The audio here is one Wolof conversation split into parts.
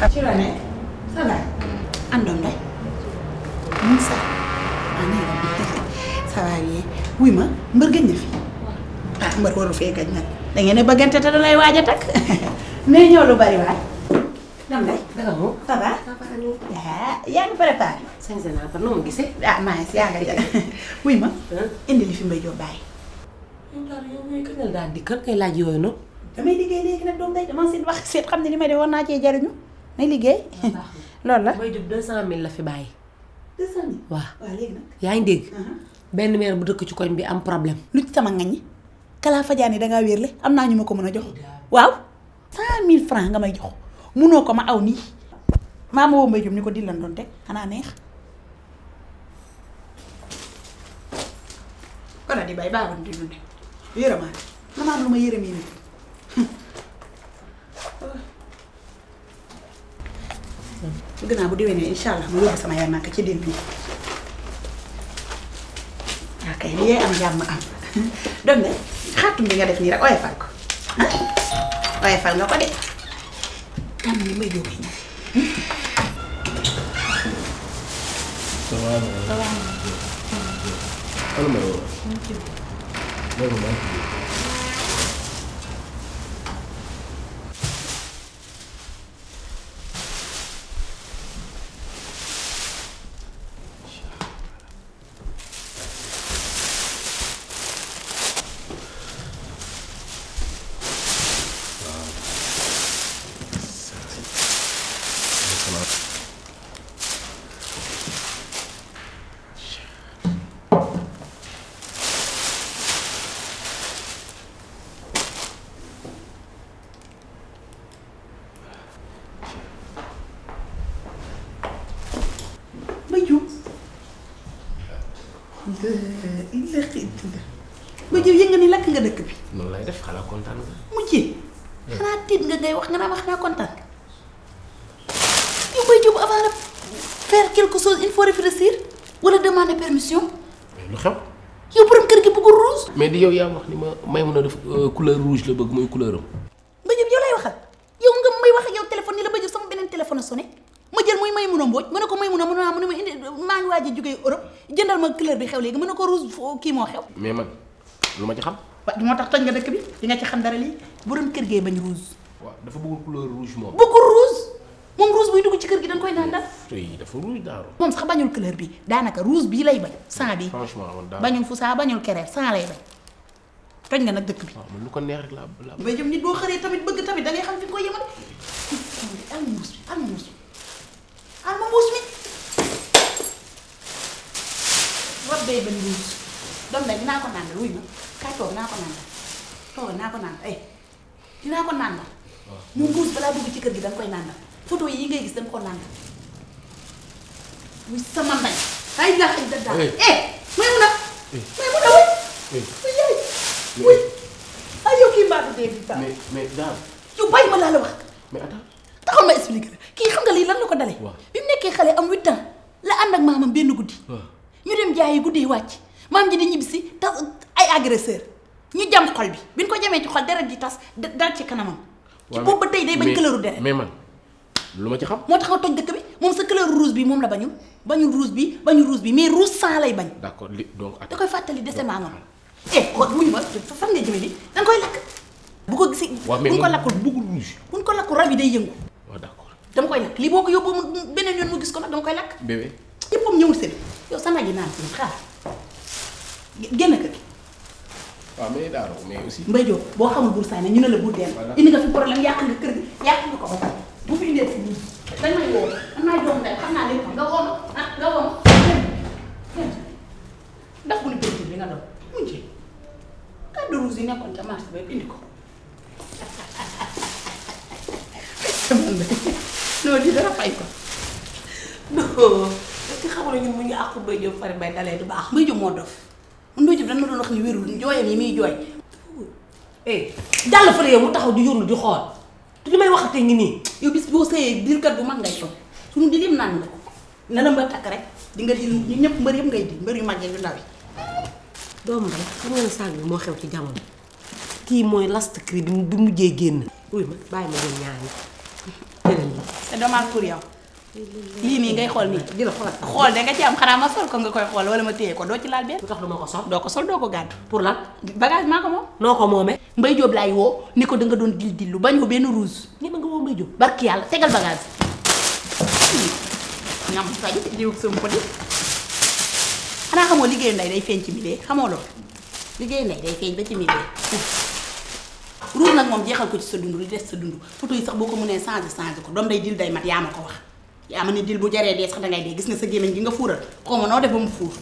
ci la ne ça va àndoon day Moussa nii la ça va bien wuy ma mbër gëj na fi mbër waru fee gëj nag da ngeen a bëggante te da lay waaj a takk mais ñoo lu bari waay dam day danga moom ça va yaa ngi préparé sañ naa ba noonu gisee maa ngi si yaa nga jël wuy ma indi li fi mbay joo bàyyi yow daal yow muy kënal daal di kër kay laaj yooyu noonu damay liggéey léegi nag doom day dama seet wax seet xam ne li may def war naa cee jariñu may liggéey loolu la Mbaye Diop 200 000 la fi bàyyi 200 000 waaw waaw léegi nag yaa ngi dégg benn meer bu dëkk ci koñ bi am problème lu ci sama ngañ kalaa fajaani dangaa wérle am naa ñu ma ko mën a jox waaw 100 000 francs nga may jox munoo ko ma aw nii maama woo Mbaye Diop ni ko di lan doon teg xanaa neex walla di bay baaban di dunde yërëmaa dama am lu ma yërëmee nit bëgg naa bu déwénee incha allah mu yóbbu sama yaay màkk ci démb bi waaw kay li yaay am jàmm am doom de xaatum bi nga def nii rek oyofal ko oyofal nga ko de tam ni Mbaye Diop yi Mbaye Diop yëg nga ni lakk nga dëkk bi. noonu lay def xanaa kontaan nga. mujjee xanaa tiit nga ngay wax nga naa ma xanaa kontaan nga. yow Mbaye Diop avant de faire quelque chose il faut réfléchir wala demander permission. mais lu xew. yow borom kër gi bëggul rouge. mais di yow yaa wax ni may mun a def couleur rouge la bëgg muy couleur am. Mbaye Diop yow lay waxal yow nga may wax ak yow téléphone ni la Mbaye Diop sama beneen téléphone a sonné ma jël muy Maymuna Mbodj ma ne ko Maymuna mu ne ma indi maa ngi waaj a jógee Europe jëndal ma couleur bi xew léegi ma ne ko rouge kii moo xew. mais man lu ma ci xam. waaw moo tax toj nga dëkk bi di nga ci xam dara lii borom kër gee bañ rouge. waaw dafa bëggul couleur rouge moom. bëggul rouge moom rouge buy dugg ci kër gi dañ koy naan dal. tey dafa rouge daaru. moom sax bañul couleur bi daanaka rouge bii lay bañ. sang bi franchement man daal bañul fusaa bañul kereer sang lay bañ toj nga nag dëkk bi. waaw man lu ko neex rek laa. Mbaye Diop nit boo xëree tamit bëgg tamit da ngay xam fi nga koy yemale. al muus bi al muus bi al ma muus mi. war day bañ rouge doom day dinaa ko naan wuy ma kaay toog naa ko naan toog naa ko naan dinaa ko naan moom rouge balaa dugg ci kër gi da nga koy naan photo yi ngay gis dañ ko naan muy sama mbay ay laa xëy da daal may mun a wuy wuy ay yow kii mbaa du dee bi baax mais daal yow bàyyi ma laa la wax mais attends taxal ma expliqué la kii xam nga lii lan la ko dalee bi mu nekkee xale am 8 ans la ànd ak maamam benn guddi ñu dem jaayi guddi wàcc maam ji di ñibbisi tas ay agresseur ñu jam xol bi bi ñu ko jamee ci xol deret ji tas dal ci kanamam ci boobu ba tey day bañ couleur deret mais man lu ma ci xam moo tax nga toj dëkk bi moom sa couleur rouge bi moom la bañul rouge bi mais rouge sang lay bañ d'accord li donc da koy fàttali dese maamam xool wuñu ma fan nga jëme ni danga koy lakk bu ko gisee buñ ko lakkul bëggul rouge buñ ko lakkul rab yi day yëngu waaw d'accord dama koy lakk lii boo ko yóbboo mu beneen yoon mu gis ko nag dama koy lakk bébé yëppam ñëwul seen yow sa nag yi naan si xaar génn kër gi waaw mais daaro mais aussi Mbaye Diop boo xamul buur saay ne ñu ne la buur deel indi nga fi problème yàq nga kër gi yàq nga ko ba pare bu fi indee si buur dañ may woo am naa joom ndey xam naa lépp nga woo ma nga woo ma ndax bu ni peinture bi nga doon mujjee kàddu rouge yi nekkoon ca marché ba indi ko non di dara fay ko non est-ce que xamul ñun mu ñu àqu Mbaye Diop fari bay dalee du baax. Mbaye Diop moo dof man Mbaye Diop dañ ma doon wax ni wérul jooyam yi muy jooy jàll fële yow mu taxaw di yónnu di xool te li may waxatee ngi nii. yow bis boo sëyee dirkat bu mag ngay toog suñu di lim naan nga ko ne la mbër takk rek di nga di ñu ñëpp mbër yëpp ngay di mbër yu mag yu ndaw yi. doomu ndey xam nga ne saag bi moo xew ci jamono kii mooy last cri bi mujjee génn. uy ma bàyyi ma doon ñaani jëlal lii c'est dommage pour yow lii nii ngay xool nii di la xool de nga ci am xanaa ma sol ko nga koy xool wala ma téye ko doo ci laal benn. lu tax du ma ko sol. doo ko sol doo ko gàddu. pour lan. bagage maa ko moom. noo ko moomee. Mbaye Diop laay woo ni ko da nga doon dillu bañoo benn rouge. ñi ma nga woo Mbaye Diop. barki yàlla tegal bagage. ñam sa ji diw sum ko di xanaa xamoo liggéeyu ndey day feeñ ci milieu xamoo loolu liggéeyu ndey day feeñ ba ci milieu. rouge nag moom jeexal ko ci sa dund li des sa dund photo yi sax boo ko mënee changé ko doom day dil day mat yaa ma ko wax yaa ma ne dil bu jaree dee sax dangay dee gis nga sa gémmiñ gi nga fuural xaw ma noo def ba mu fuur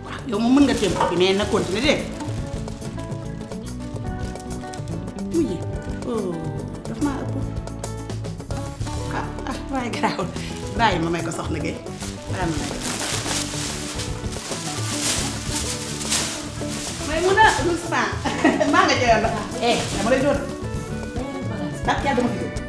waaw yow moom mën nga téem ko fi mais na continuer dégg mujj daf maa ëpp waaye garaawul bàyyi ma may ko soxna Gueye bàyyi ma may ko may mun a maa nga jëloon dama lay doon ndax yàlla dama fi